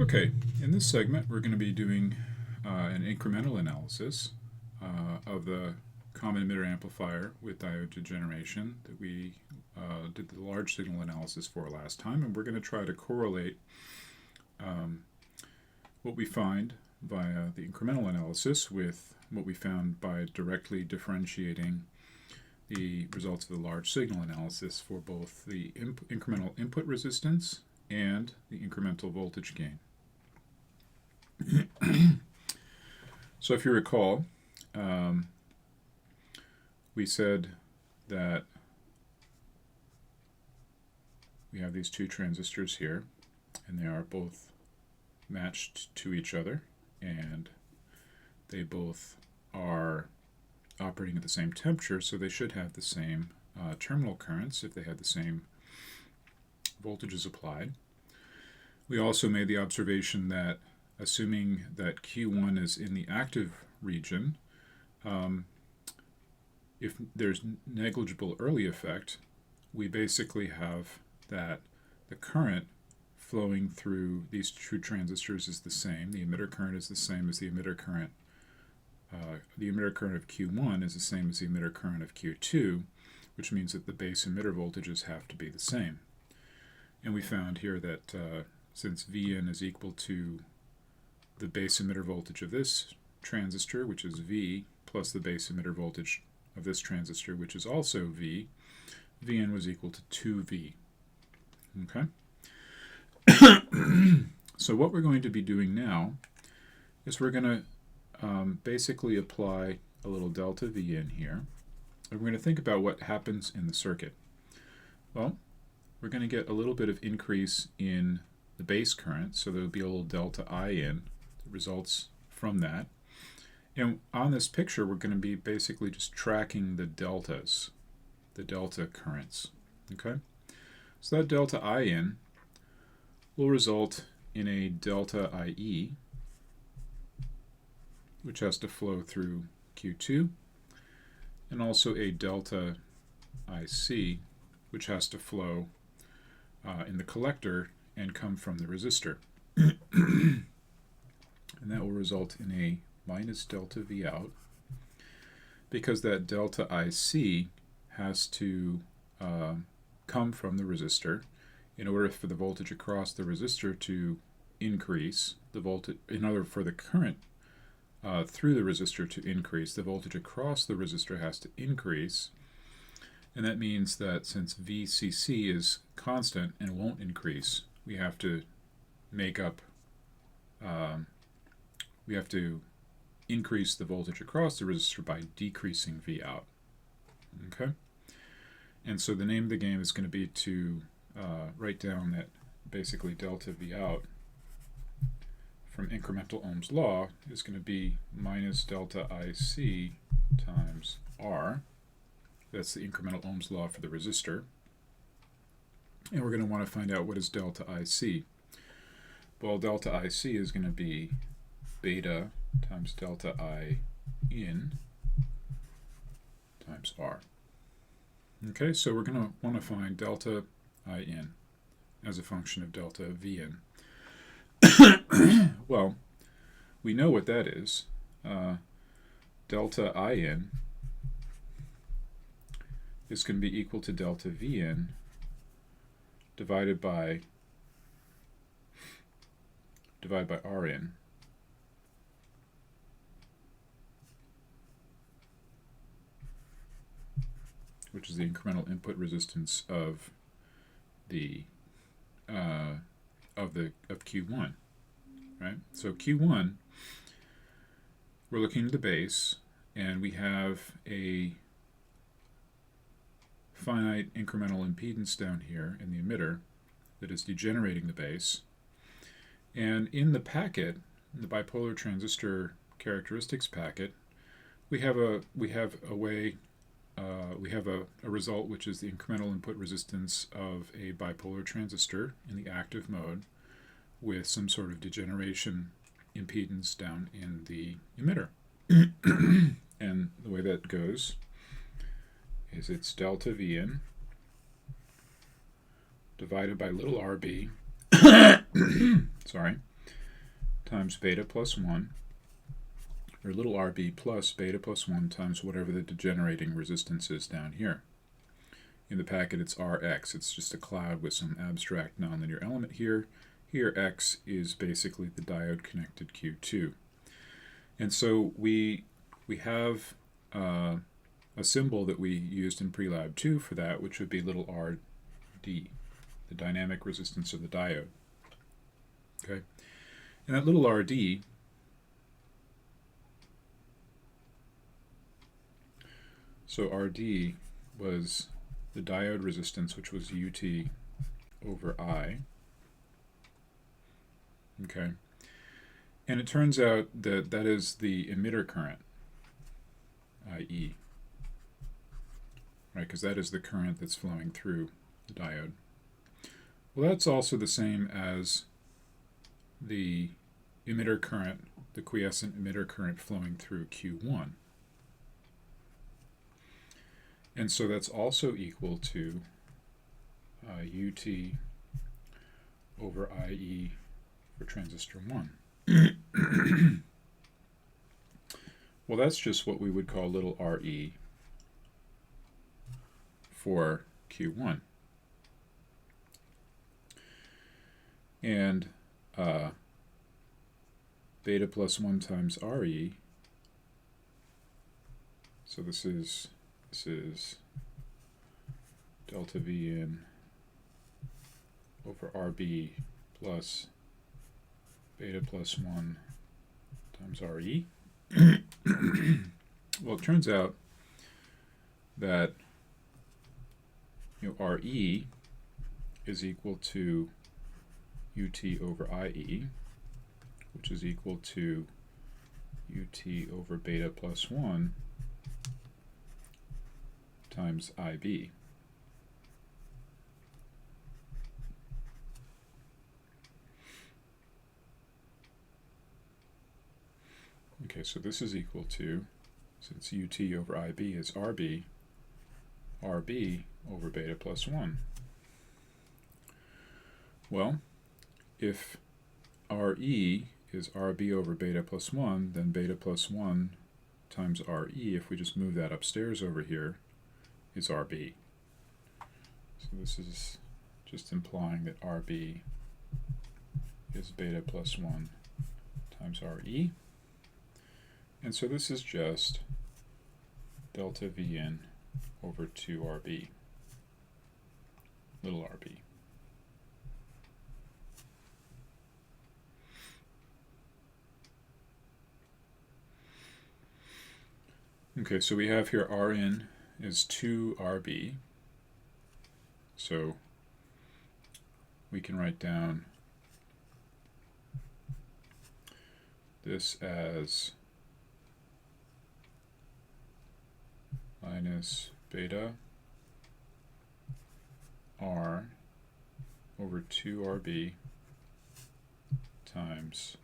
Okay, in this segment we're going to be doing an incremental analysis of the common-emitter amplifier with diode degeneration that we did the large signal analysis for last time, and we're going to try to correlate what we find via the incremental analysis with what we found by directly differentiating the results of the large signal analysis for both the incremental input resistance and the incremental voltage gain. So if you recall, we said that we have these two transistors here, and they are both matched to each other, and they both are operating at the same temperature, so they should have the same terminal currents if they had the same voltages applied. We also made the observation that assuming that Q1 is in the active region, if there's negligible early effect, we basically have that the current flowing through these two transistors is the same. The emitter current is the same as the emitter current. The emitter current of Q1 is the same as the emitter current of Q2, which means that the base emitter voltages have to be the same. And we found here that since Vn is equal to the base emitter voltage of this transistor, which is V, plus the base emitter voltage of this transistor, which is also V, Vn was equal to 2V. Okay? So what we're going to be doing now is we're going to basically apply a little delta Vn here, and we're going to think about what happens in the circuit. Well, we're going to get a little bit of increase in the base current, so there'll be a little delta In that results from that. And on this picture, we're going to be basically just tracking the deltas, the delta currents. Okay? So that delta In will result in a delta IE, which has to flow through Q2, and also a delta IC, which has to flow in the collector and come from the resistor. And that will result in a minus delta V out, because that delta IC has to come from the resistor in order for the voltage across the resistor to increase. The voltage, in order for the current through the resistor to increase, the voltage across the resistor has to increase. And that means that since VCC is constant and won't increase, we have to make up, we have to increase the voltage across the resistor by decreasing V out. Okay? And so the name of the game is going to be to write down that basically delta V out from incremental Ohm's law is going to be minus delta IC times R. That's the incremental Ohm's law for the resistor. And we're going to want to find out what is delta IC. Well, delta IC is going to be beta times delta I in times R. Okay, so we're going to want to find delta I in as a function of delta Vn. Well, we know what that is. Delta In is going to be equal to delta Vn divided by Rn. Which is the incremental input resistance of the of Q1, right? So Q1, we're looking at the base, and we have a finite incremental impedance down here in the emitter that is degenerating the base. And in the packet, in the bipolar transistor characteristics packet, we have a result which is the incremental input resistance of a bipolar transistor in the active mode with some sort of degeneration impedance down in the emitter. And the way that goes is it's delta Vn divided by little rb sorry, times beta plus 1, or little rb plus beta plus 1 times whatever the degenerating resistance is down here. In the packet it's Rx, it's just a cloud with some abstract nonlinear element here. Here X is basically the diode connected Q2. And so we have a symbol that we used in Prelab 2 for that, which would be little rd, the dynamic resistance of the diode. Okay, and that little rd so rd was the diode resistance, which was ut over I. Okay, and it turns out that that is the emitter current, IE, right? Because that is the current that's flowing through the diode. Well, that's also the same as the emitter current, the quiescent emitter current flowing through Q1. And so that's also equal to UT over IE for transistor 1. Well, that's just what we would call little RE for Q1. And beta plus 1 times RE, so this is delta V in over RB plus beta plus 1 times RE. Well, it turns out that RE is equal to UT over IE, which is equal to UT over beta plus 1 times IB. Okay, so this is equal to, since UT over IB is RB over beta plus 1. Well, if RE is RB over beta plus 1, then beta plus 1 times RE, if we just move that upstairs over here, is RB. So this is just implying that RB is beta plus 1 times RE. And so this is just delta Vn over 2RB, little rb. Okay, so we have here Rn is 2RB, so we can write down this as minus beta R over 2RB times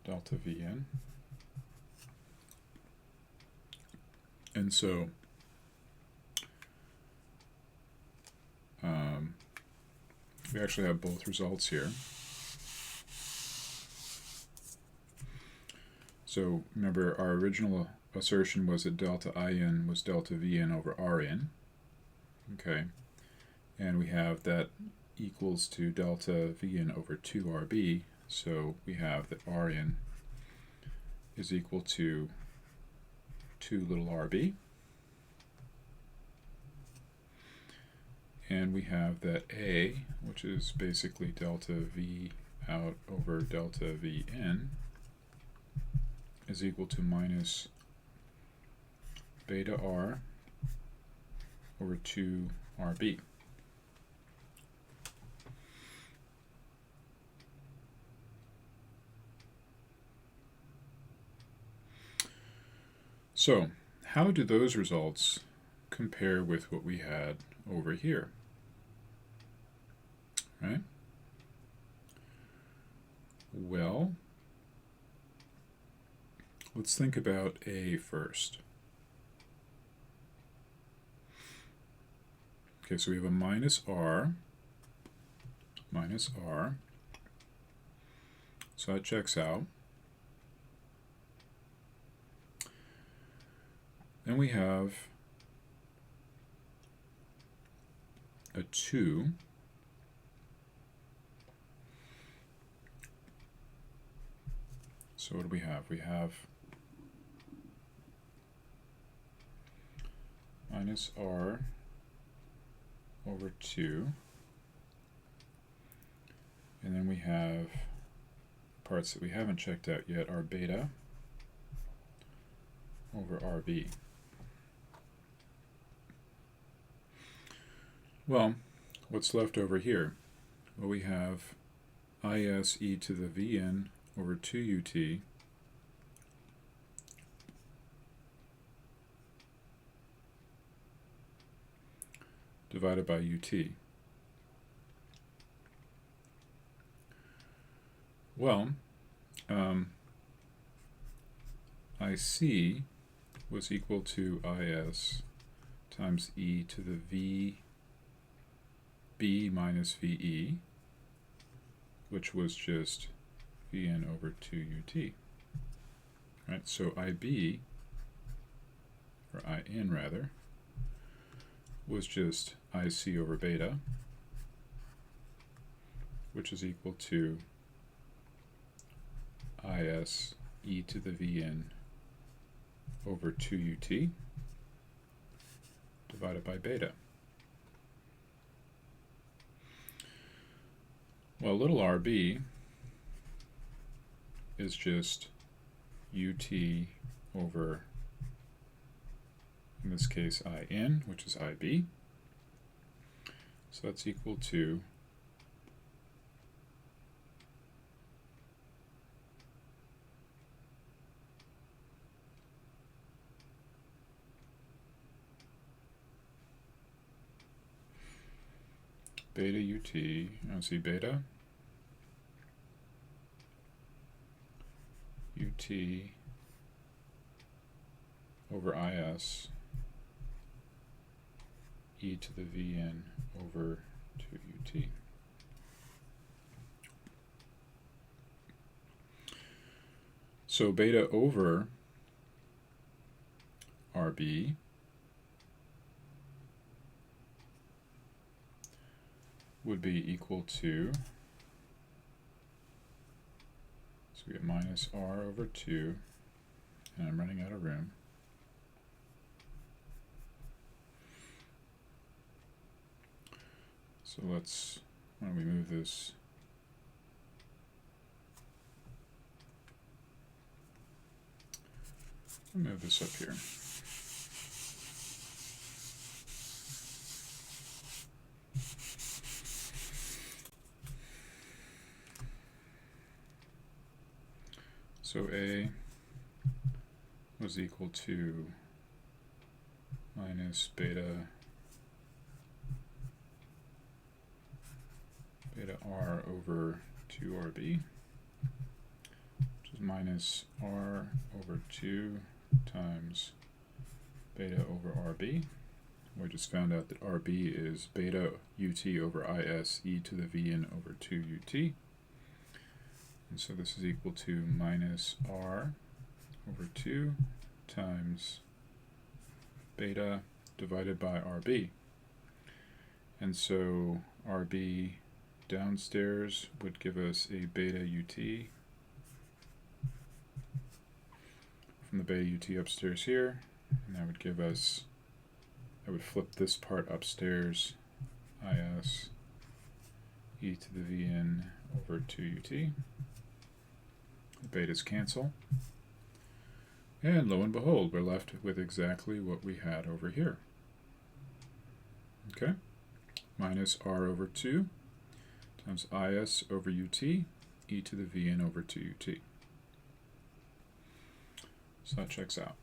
delta Vn. And so we actually have both results here. So remember, our original assertion was that delta In was delta Vn over Rn. Okay, and we have that equals to delta Vn over 2RB, so we have that Rn is equal to 2 little rb, and we have that A, which is basically delta V out over delta Vn, is equal to minus beta R over 2RB. So, how do those results compare with what we had over here? Right? Well, let's think about A first. Okay, so we have a minus R. So that checks out. Then we have a 2. So what do we have? We have minus R over 2. And then we have parts that we haven't checked out yet are beta over RB. Well, what's left over here? Well, we have IS e to the Vn over 2 ut divided by ut. Well, IC was equal to IS times e to the VB minus VE, which was just Vn over 2 ut. Right, so IB, or IN rather, was just IC over beta, which is equal to IS e to the Vn over 2 ut divided by beta. Well, little rb is just ut over, in this case, in, which is ib. So that's equal to beta ut, see beta ut over is e to the Vn over 2 ut. So beta over RB would be equal to, so we get minus R over 2, and I'm running out of room. So let's, why don't we move this up here. So A was equal to minus beta R over 2RB, which is minus R over 2 times beta over RB. We just found out that RB is beta ut over is e to the Vn over 2 ut. And so this is equal to minus R over 2 times beta divided by RB. And so RB downstairs would give us a beta ut from the beta ut upstairs here, and that would give us, I would flip this part upstairs, is e to the Vn over 2 ut. The betas cancel, and lo and behold, we're left with exactly what we had over here. Okay, minus R over 2 times is over ut e to the Vn over 2 ut. So that checks out.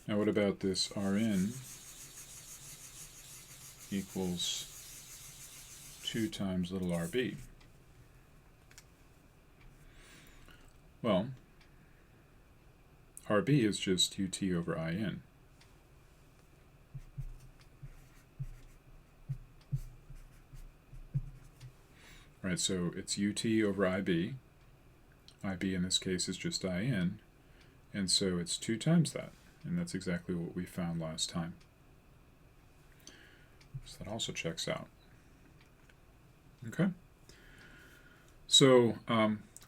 Now what about this Rn equals 2 times little rb? Well, rb is just ut over in. right? So it's UT over IB. IB in this case is just IN, and so it's 2 times that, and that's exactly what we found last time. So that also checks out. Okay. So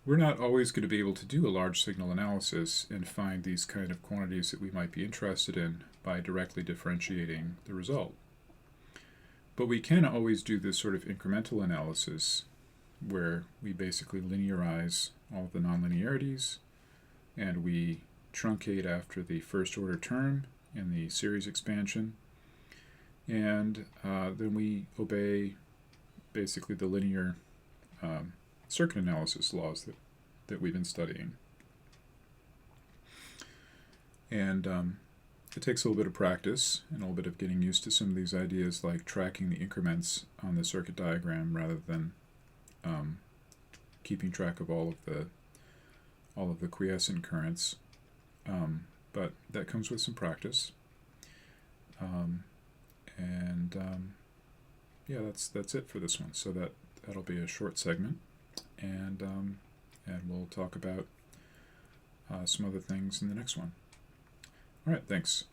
we're not always going to be able to do a large signal analysis and find these kind of quantities that we might be interested in by directly differentiating the result. But we can always do this sort of incremental analysis where we basically linearize all of the nonlinearities and we truncate after the first order term in the series expansion, and then we obey basically the linear circuit analysis laws that we've been studying. And it takes a little bit of practice and a little bit of getting used to some of these ideas, like tracking the increments on the circuit diagram rather than keeping track of all of the quiescent currents. But that comes with some practice. Yeah, that's it for this one. So that'll be a short segment, and we'll talk about some other things in the next one. All right, thanks.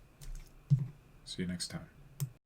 See you next time.